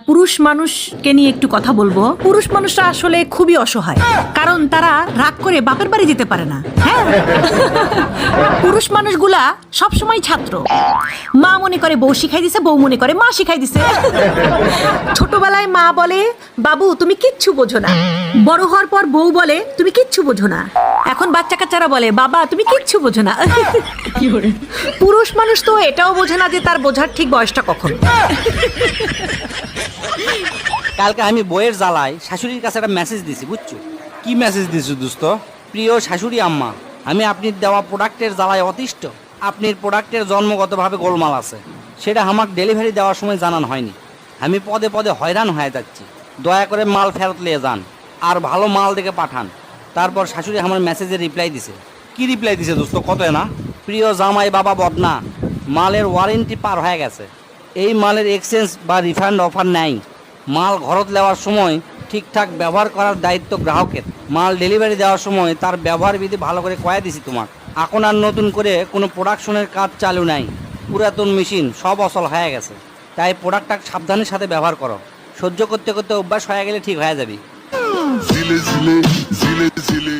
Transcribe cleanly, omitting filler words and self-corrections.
পুরুষ মানুষকে নিয়ে একটু কথা বলবো। পুরুষ মানুষরা আসলে খুবই অসহায়, কারণ তারা রাগ করে বাপের বাড়ি যেতে পারে না। হ্যাঁ, পুরুষ মানুষগুলা সবসময় ছাত্র। মা মনে করে বউ শিখাই দিছে, বউ মনে করে মা শিখাই দিছে। ছোটবেলায় মা বলে বাবু তুমি কিচ্ছু বোঝো না, বড় হওয়ার পর বউ বলে তুমি কিচ্ছু বোঝো না, এখন বাচ্চা কাচ্চারা বলে বাবা তুমি কিচ্ছু বোঝো না। পুরুষ মানুষ তো এটাও বোঝে না যে তার বোঝার ঠিক বয়সটা কখন। কালকে আমি বইয়ের জ্বালায় শাশুড়ির কাছে একটা মেসেজ দিছি, বুঝছো? কি মেসেজ দিছো দোস্ত? প্রিয় শাশুড়ি আম্মা, আমি আপনার দেওয়া প্রোডাক্টের জ্বালায় অতিষ্ঠ। আপনার প্রোডাক্টের জন্মগতভাবে গোলমাল আছে, সেটা আমাকে ডেলিভারি দেওয়ার সময় জানানো হয়নি। আমি পদে পদে হয়রান হয়ে যাচ্ছি। দয়া করে মাল ফেরত নিয়ে যান আর ভালো মাল দেখে পাঠান। তারপর শাশুড়ি আমার মেসেজে রিপ্লাই দিছে। কি রিপ্লাই দিছে দোস্ত, কত না? প্রিয় জামাই বাবা বদনা, মালের ওয়ারেন্টি পার হয়ে গেছে। এই মালের এক্সচেঞ্জ বা রিফান্ড অফার নেই। মাল ঘরত নেওয়ার সময় ঠিকঠাক ব্যবহার করার দায়িত্ব গ্রাহকের। মাল ডেলিভারি দেওয়ার সময় তার ব্যবহার বিধি ভালো করে কয়ে দিছি তোমার। এখন আর নতুন করে কোনো প্রোডাকশনের কাজ চালু নাই। পুরাতন মেশিন সব অচল হয়ে গেছে, তাই প্রোডাক্টটা সাবধানের সাথে ব্যবহার করো। সহ্য করতে করতে অভ্যাস হয়ে গেলে ঠিক হয়ে যাবে। Zile, zile, zile, zile,